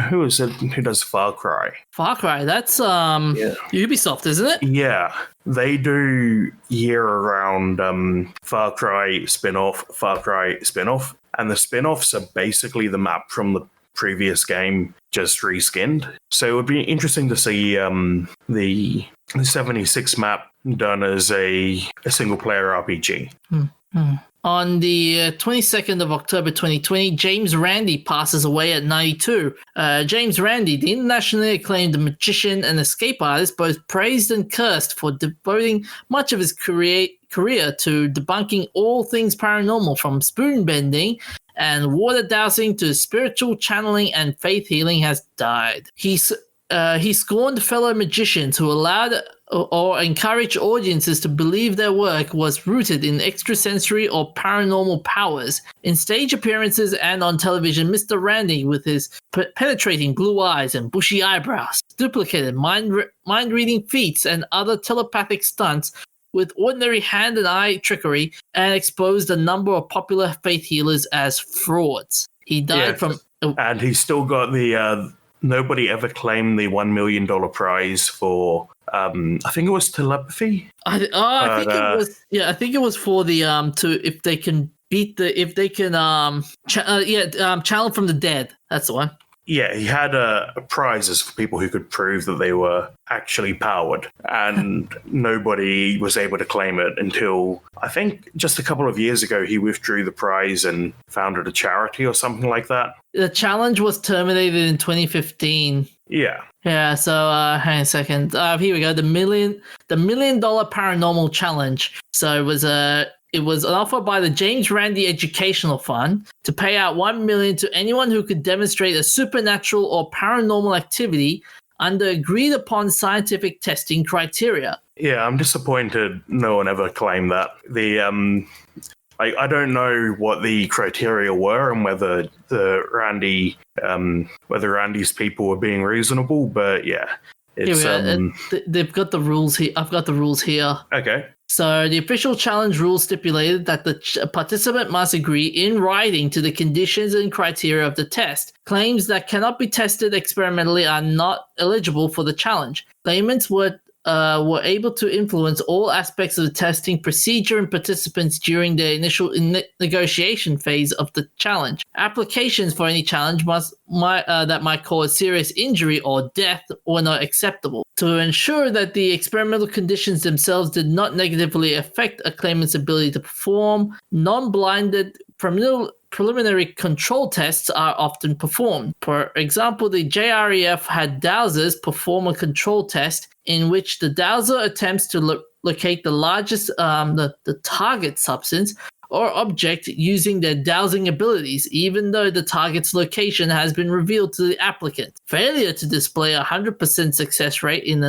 who is it who does Far Cry? Far Cry, that's Ubisoft, isn't it? Yeah, they do year-round Far Cry spin-off, and the spin-offs are basically the map from the previous game, just reskinned. So it would be interesting to see the 76 map done as a single-player RPG. On the 22nd of October 2020, James Randi passes away at 92. James Randi, the internationally acclaimed magician and escape artist, both praised and cursed for devoting much of his career to debunking all things paranormal, from spoon bending and water dowsing to spiritual channeling and faith healing, has died. He scorned fellow magicians who allowed or encouraged audiences to believe their work was rooted in extrasensory or paranormal powers. In stage appearances and on television, Mr. Randi, with his penetrating blue eyes and bushy eyebrows, duplicated mind-reading feats and other telepathic stunts with ordinary hand and eye trickery, and exposed a number of popular faith healers as frauds. He died from... And he's still got the... nobody ever claimed the $1 million prize for... I think it was telepathy. I think it was for the if they can channel from the dead. That's the one. Yeah, he had prizes for people who could prove that they were actually powered, and nobody was able to claim it until, I think, just a couple of years ago, he withdrew the prize and founded a charity or something like that. The challenge was terminated in 2015. Yeah. Yeah, so hang on a second. Here we go. The $1 million paranormal challenge. So it was an offer by the James Randi Educational Fund to pay out $1 million to anyone who could demonstrate a supernatural or paranormal activity under agreed upon scientific testing criteria. Yeah, I'm disappointed no one ever claimed that. I don't know what the criteria were and whether Randy's people were being reasonable, but yeah, It's they've got the rules here. I've got the rules here. okay. So the official challenge rules stipulated that the participant must agree in writing to the conditions and criteria of the test. Claims that cannot be tested experimentally are not eligible for the challenge. Claimants were able to influence all aspects of the testing procedure and participants during the initial negotiation phase of the challenge. Applications for any challenge that might cause serious injury or death were not acceptable. To ensure that the experimental conditions themselves did not negatively affect a claimant's ability to perform, non-blinded preliminary control tests are often performed. For example, the JREF had dowsers perform a control test in which the dowser attempts to locate the largest, the target substance or object using their dowsing abilities, even though the target's location has been revealed to the applicant. Failure to display a 100% success rate in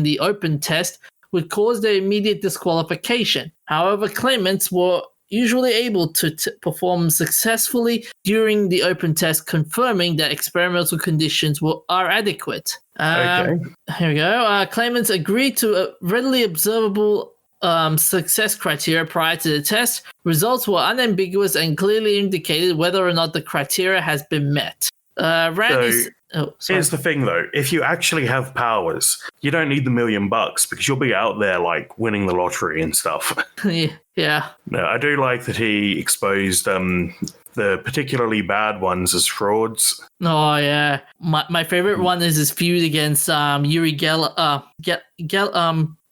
the open test would cause their immediate disqualification. However, claimants were usually able to perform successfully during the open test, confirming that experimental conditions are adequate. Okay. Here we go. Claimants agreed to a readily observable success criteria prior to the test. Results were unambiguous and clearly indicated whether or not the criteria has been met. Here's the thing, though. If you actually have powers, you don't need the $1 million because you'll be out there like winning the lottery and stuff. Yeah. No, I do like that he exposed the particularly bad ones as frauds. Oh yeah, my favorite one is his feud against Uri Geller.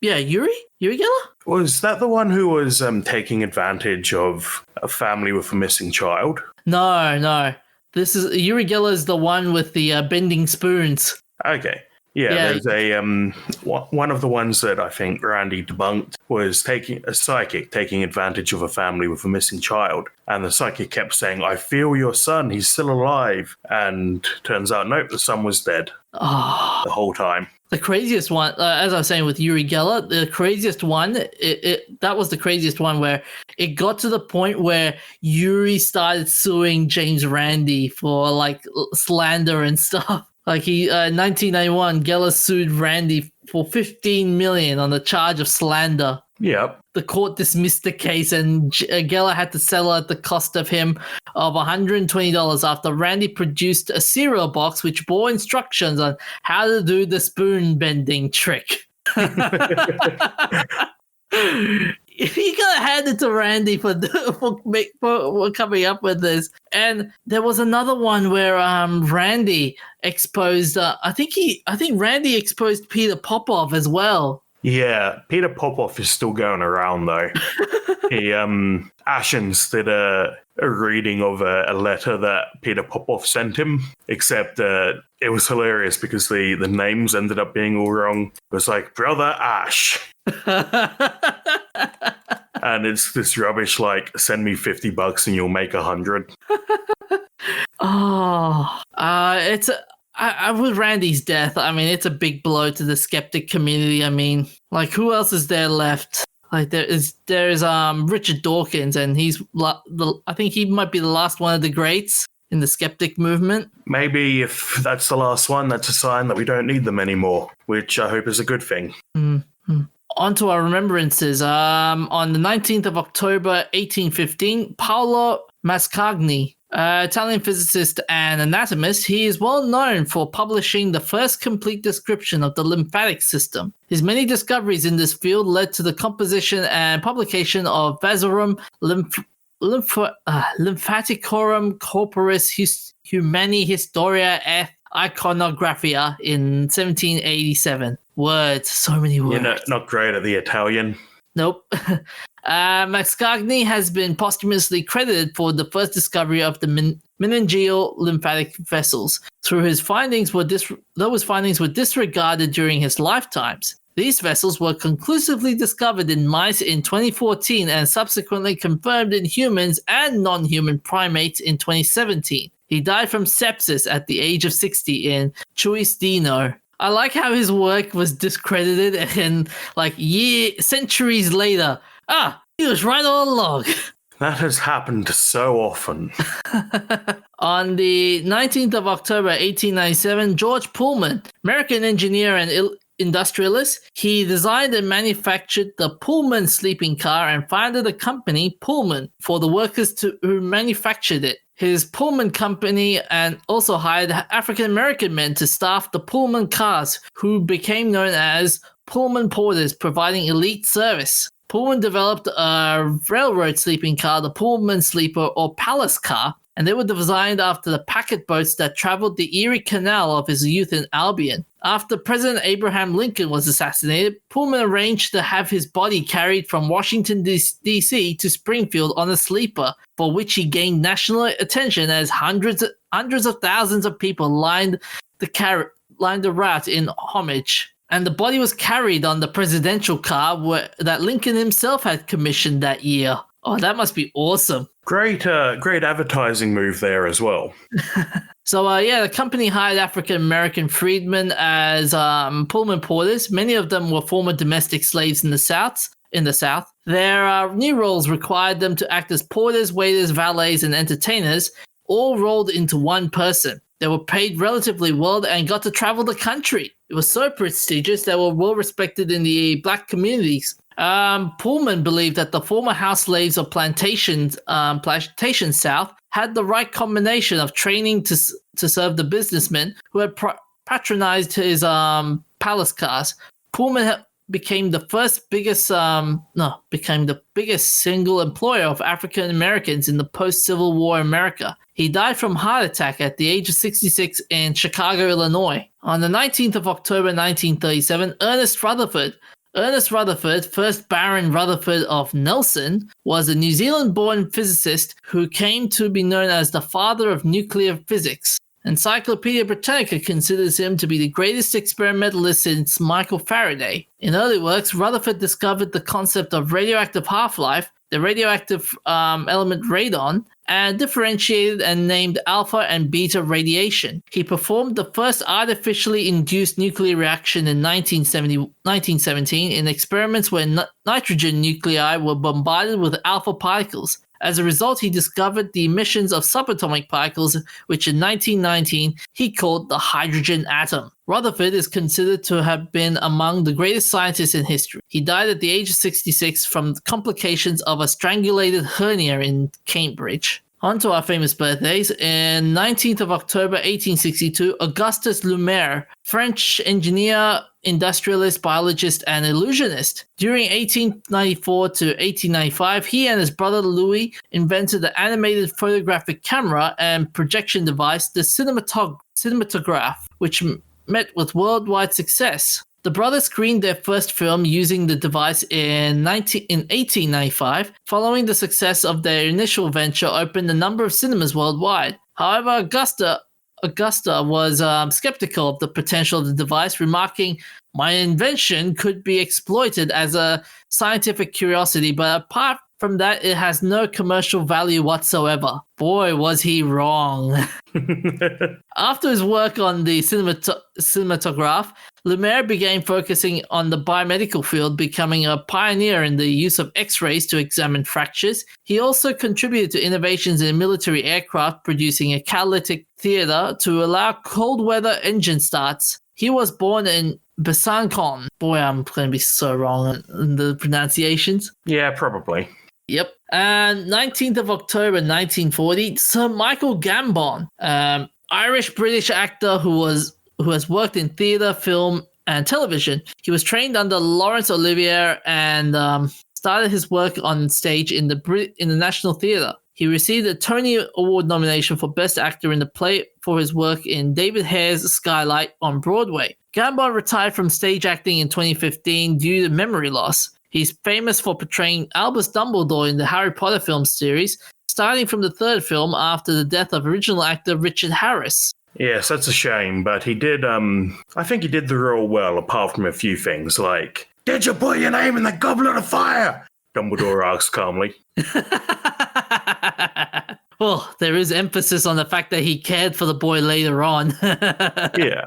Uri Geller. Was that the one who was taking advantage of a family with a missing child? No. This is Uri Geller is the one with the bending spoons. Okay. Yeah, there's a one of the ones that I think Randy debunked was a psychic taking advantage of a family with a missing child, and the psychic kept saying, "I feel your son, he's still alive," and turns out, nope, the son was dead the whole time. The craziest one, as I was saying with Uri Geller, the craziest one, that was the craziest one where it got to the point where Yuri started suing James Randi for like slander and stuff. Like in 1991, Geller sued Randi for $15 million on the charge of slander. Yep. The court dismissed the case, and Geller had to settle at the cost of him of $120 after Randy produced a cereal box which bore instructions on how to do the spoon bending trick. You gotta hand it to Randy for coming up with this. And there was another one where Randy exposed. I think Randy exposed Peter Popoff as well. Yeah, Peter Popoff is still going around though. Ashens did a reading of a letter that Peter Popoff sent him, except it was hilarious because the names ended up being all wrong. It was like, Brother Ash. And it's this rubbish like, send me $50 and you'll make 100. With Randy's death, I mean, it's a big blow to the skeptic community. I mean, like, who else is there left? Like, there's Richard Dawkins, and I think he might be the last one of the greats in the skeptic movement. Maybe if that's the last one, that's a sign that we don't need them anymore, which I hope is a good thing. Mm-hmm. On to our remembrances. On the 19th of October, 1815, Paolo Mascagni, Italian physicist and anatomist, he is well known for publishing the first complete description of the lymphatic system. His many discoveries in this field led to the composition and publication of Vasorum Lymphaticorum Corporis Humani Historia et Iconographia in 1787. Words, so many words. You're not great at the Italian. Nope. Mascagni has been posthumously credited for the first discovery of the meningeal lymphatic vessels. Those findings were disregarded during his lifetimes. These vessels were conclusively discovered in mice in 2014 and subsequently confirmed in humans and non-human primates in 2017. He died from sepsis at the age of 60 in Chiusdino. I like how his work was discredited and centuries later, he was right all along. That has happened so often. On the 19th of October 1897, George Pullman, American engineer and industrialist, he designed and manufactured the Pullman sleeping car and founded a company, Pullman, for the workers who manufactured it. His Pullman company and also hired African-American men to staff the Pullman cars, who became known as Pullman Porters, providing elite service. Pullman developed a railroad sleeping car, the Pullman Sleeper or Palace car, and they were designed after the packet boats that traveled the Erie Canal of his youth in Albion. After President Abraham Lincoln was assassinated, Pullman arranged to have his body carried from Washington, D.C. to Springfield on a sleeper, for which he gained national attention as hundreds of thousands of people lined the route in homage. And the body was carried on the presidential car that Lincoln himself had commissioned that year. Oh, that must be awesome. Great advertising move there as well. So, the company hired African-American freedmen as Pullman porters. Many of them were former domestic slaves in the South. Their new roles required them to act as porters, waiters, valets, and entertainers, all rolled into one person. They were paid relatively well and got to travel the country. It was so prestigious they were well respected in the black communities. Pullman believed that the former house slaves of Plantation South had the right combination of training to serve the businessmen who had patronized his palace cars. Pullman became the biggest single employer of African Americans in the post-Civil War America. He died from heart attack at the age of 66 in Chicago, Illinois. On the 19th of October 1937, Ernest Rutherford, first Baron Rutherford of Nelson, was a New Zealand-born physicist who came to be known as the father of nuclear physics. Encyclopedia Britannica considers him to be the greatest experimentalist since Michael Faraday. In early works, Rutherford discovered the concept of radioactive half-life, the radioactive element radon, and differentiated and named alpha and beta radiation. He performed the first artificially induced nuclear reaction in 1917 in experiments where nitrogen nuclei were bombarded with alpha particles. As a result, he discovered the emissions of subatomic particles, which in 1919 he called the hydrogen atom. Rutherford is considered to have been among the greatest scientists in history. He died at the age of 66 from complications of a strangulated hernia in Cambridge. On to our famous birthdays. In 19th of October 1862, Augustus Lumière, French engineer, industrialist, biologist, and illusionist. During 1894 to 1895, he and his brother Louis invented the animated photographic camera and projection device, the cinematograph, which met with worldwide success. The brothers screened their first film using the device in 1895. Following the success of their initial venture, opened a number of cinemas worldwide. However, Augusta was skeptical of the potential of the device, remarking, "My invention could be exploited as a scientific curiosity, but apart from that, it has no commercial value whatsoever." Boy, was he wrong. After his work on the cinematograph, Lumière began focusing on the biomedical field, becoming a pioneer in the use of X-rays to examine fractures. He also contributed to innovations in military aircraft, producing a catalytic theater to allow cold weather engine starts. He was born in Besançon. Boy, I'm going to be so wrong in the pronunciations. Yeah, probably. Yep. And 19th of October 1940, Sir Michael Gambon, Irish-British actor who has worked in theatre, film, and television. He was trained under Laurence Olivier and started his work on stage in the National Theatre. He received a Tony Award nomination for Best Actor in the Play for his work in David Hare's Skylight on Broadway. Gambon retired from stage acting in 2015 due to memory loss. He's famous for portraying Albus Dumbledore in the Harry Potter film series, starting from the third film after the death of original actor Richard Harris. Yes, that's a shame, but he did, I think he did the role well, apart from a few things like, "Did you put your name in the goblet of fire?" Dumbledore asks calmly. Well, there is emphasis on the fact that he cared for the boy later on. Yeah.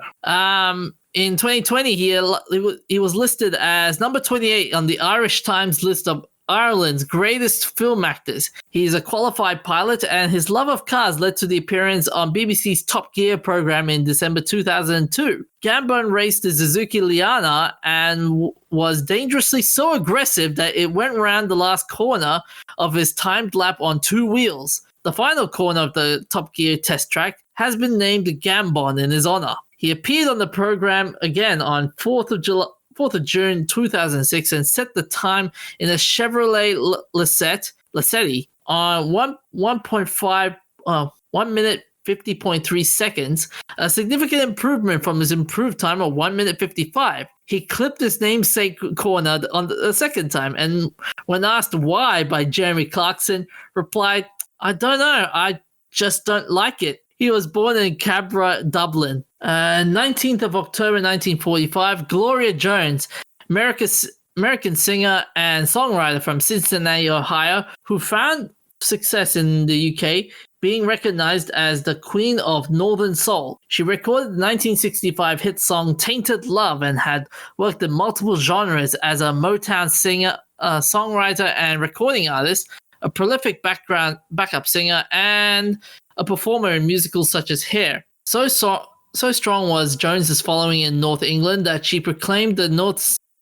In 2020, he was listed as number 28 on the Irish Times list of Ireland's greatest film actors. He is a qualified pilot, and his love of cars led to the appearance on BBC's Top Gear program in December 2002. Gambon raced the Suzuki Liana and was dangerously so aggressive that it went around the last corner of his timed lap on 2 wheels. The final corner of the Top Gear test track has been named Gambon in his honor. He appeared on the program again on 4th of June 2006 and set the time in a Chevrolet Lacetti on 1 minute 50.3 seconds, a significant improvement from his improved time of 1 minute 55. He clipped his namesake corner on the second time, and when asked why by Jeremy Clarkson, replied, "I don't know, I just don't like it." He was born in Cabra, Dublin. 19th of October 1945, Gloria Jones, American singer and songwriter from Cincinnati, Ohio, who found success in the UK, being recognized as the Queen of Northern Soul. She recorded the 1965 hit song Tainted Love and had worked in multiple genres as a Motown singer, songwriter, and recording artist, a prolific backup singer, and a performer in musicals such as Hair. So strong was Jones's following in North England that she proclaimed the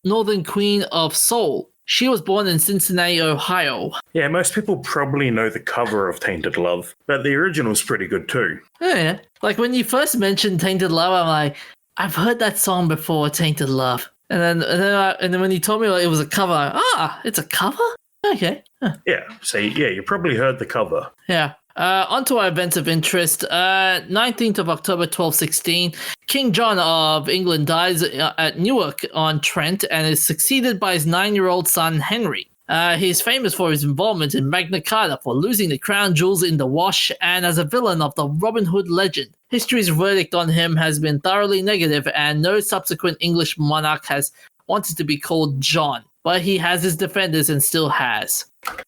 Northern Queen of Soul. She was born in Cincinnati, Ohio. Yeah, most people probably know the cover of Tainted Love, but the original's pretty good too. Yeah, like when you first mentioned Tainted Love, I'm like, I've heard that song before, Tainted Love. And then when you told me it was a cover, it's a cover? Okay. Huh. Yeah, so you probably heard the cover. Yeah. On to our events of interest. 19th of October 1216, King John of England dies at Newark-on-Trent and is succeeded by his 9-year-old son Henry. He is famous for his involvement in Magna Carta, for losing the crown jewels in the wash, and as a villain of the Robin Hood legend. History's verdict on him has been thoroughly negative, and no subsequent English monarch has wanted to be called John. But he has his defenders and still has.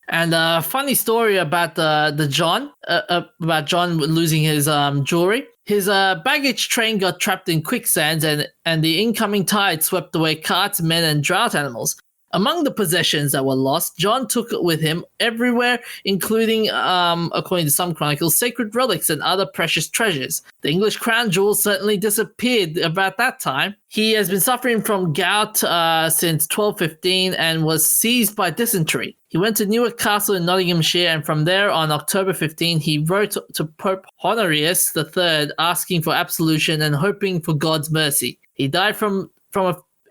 And a funny story about about John losing his jewelry. His baggage train got trapped in quicksands, and the incoming tide swept away carts, men, and drought animals. Among the possessions that were lost, John took with him everywhere, including, according to some chronicles, sacred relics and other precious treasures. The English crown jewels certainly disappeared about that time. He has been suffering from gout since 1215 and was seized by dysentery. He went to Newark Castle in Nottinghamshire, and from there on October 15, he wrote to Pope Honorius III asking for absolution and hoping for God's mercy. He died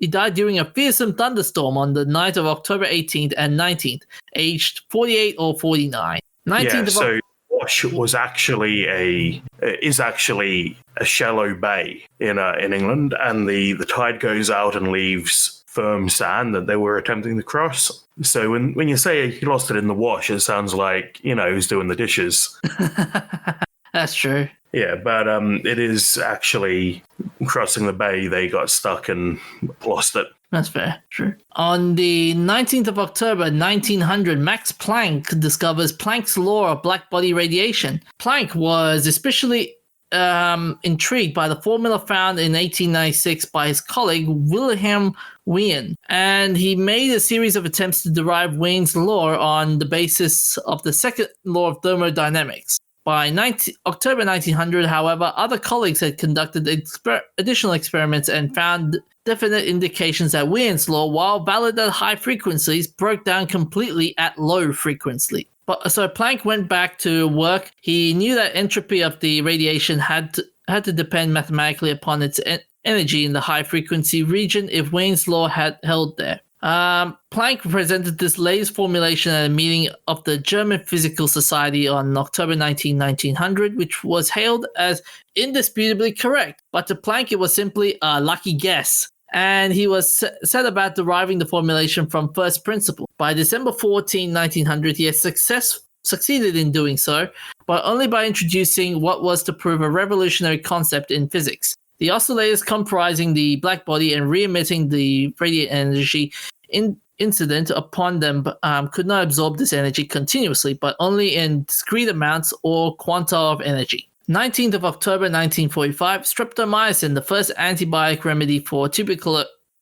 He died during a fearsome thunderstorm on the night of October 18th and 19th, aged 48 or 49. 19th so Wash was is actually a shallow bay in England, and the tide goes out and leaves firm sand that they were attempting to cross. So when you say he lost it in the wash, it sounds like, he's doing the dishes. That's true. Yeah, but it is actually crossing the bay. They got stuck and lost it. That's fair. True. On the 19th of October 1900, Max Planck discovers Planck's law of black-body radiation. Planck was especially intrigued by the formula found in 1896 by his colleague Wilhelm Wien, and he made a series of attempts to derive Wien's law on the basis of the second law of thermodynamics. By October 1900, however, other colleagues had conducted additional experiments and found definite indications that Wien's law, while valid at high frequencies, broke down completely at low frequency. So Planck went back to work. He knew that entropy of the radiation had to depend mathematically upon its energy in the high frequency region if Wien's law had held there. Planck presented this latest formulation at a meeting of the German Physical Society on October 19, 1900, which was hailed as indisputably correct. But to Planck, it was simply a lucky guess, and he was set about deriving the formulation from first principle. By December 14, 1900, he had succeeded in doing so, but only by introducing what was to prove a revolutionary concept in physics. The oscillators comprising the black body and re-emitting the radiant energy incident upon them could not absorb this energy continuously, but only in discrete amounts or quanta of energy. 19th of October 1945, streptomycin, the first antibiotic remedy for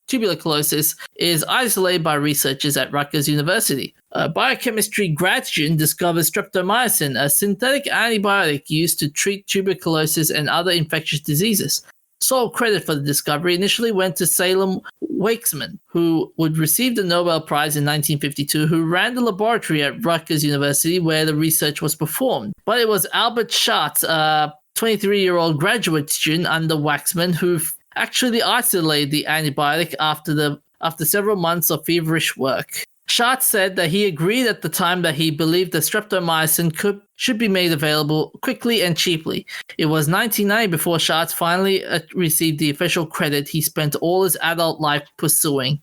tuberculosis is isolated by researchers at Rutgers University. A biochemistry grad student discovered streptomycin, a synthetic antibiotic used to treat tuberculosis and other infectious diseases. Sole credit for the discovery initially went to Salem Wachsman, who would receive the Nobel Prize in 1952, who ran the laboratory at Rutgers University where the research was performed. But it was Albert Schatz, a 23-year-old graduate student under Waxman, who actually isolated the antibiotic after several months of feverish work. Schatz said that he agreed at the time that he believed that streptomycin should be made available quickly and cheaply. It was 1990 before Schatz finally received the official credit he spent all his adult life pursuing.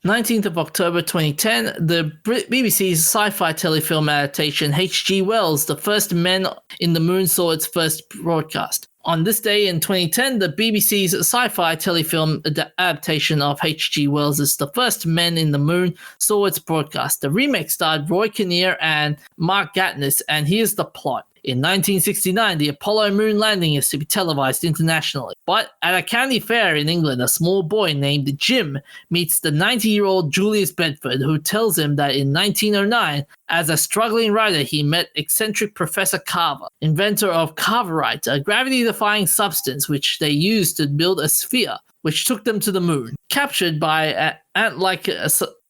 19th of October 2010, the BBC's sci-fi telefilm adaptation H.G. Wells' The First Men in the Moon saw its first broadcast. On this day in 2010, the BBC's sci-fi telefilm adaptation of H.G. Wells' The First Men in the Moon saw its broadcast. The remake starred Roy Kinnear and Mark Gatiss, and here's the plot. In 1969, the Apollo moon landing is to be televised internationally. But at a county fair in England, a small boy named Jim meets the 90-year-old Julius Bedford, who tells him that in 1909, as a struggling writer, he met eccentric Professor Carver, inventor of Carverite, a gravity-defying substance which they used to build a sphere, which took them to the moon. Captured by ant-like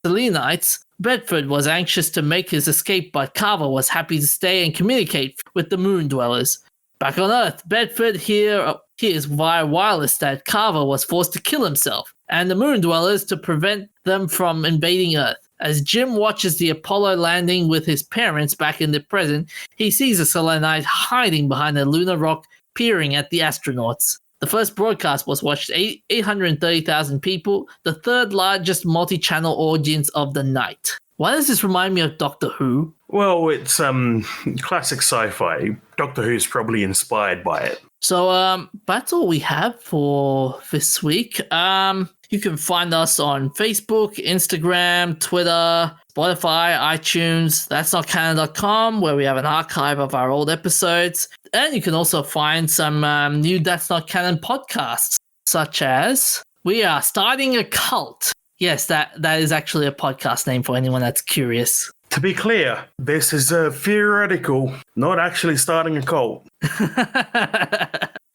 Selenites, Bedford was anxious to make his escape, but Carver was happy to stay and communicate with the moon dwellers. Back on Earth, Bedford hears via wireless that Carver was forced to kill himself, and the moon dwellers to prevent them from invading Earth. As Jim watches the Apollo landing with his parents back in the present, he sees a Selenite hiding behind a lunar rock, peering at the astronauts. The first broadcast was watched 830,000 people, the third largest multi-channel audience of the night. Why does this remind me of Doctor Who? Well, it's classic sci-fi. Doctor Who's probably inspired by it. So that's all we have for this week. You can find us on Facebook, Instagram, Twitter, Spotify, iTunes, that'snotcanon.com, where we have an archive of our old episodes. And you can also find some new That's Not Canon podcasts, such as We Are Starting a Cult. Yes, that is actually a podcast name for anyone that's curious. To be clear, this is theoretical, not actually starting a cult.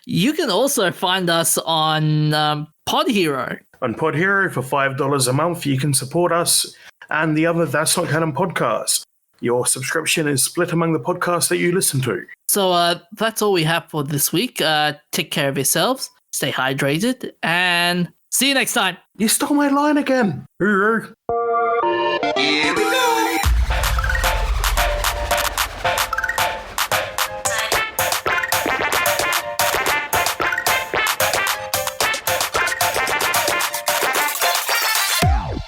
You can also find us on Pod Hero. On Pod Hero, for $5 a month, you can support us and the other That's Not Canon podcast. Your subscription is split among the podcasts that you listen to. So that's all we have for this week. Take care of yourselves, stay hydrated, and see you next time. You stole my line again. Yeah,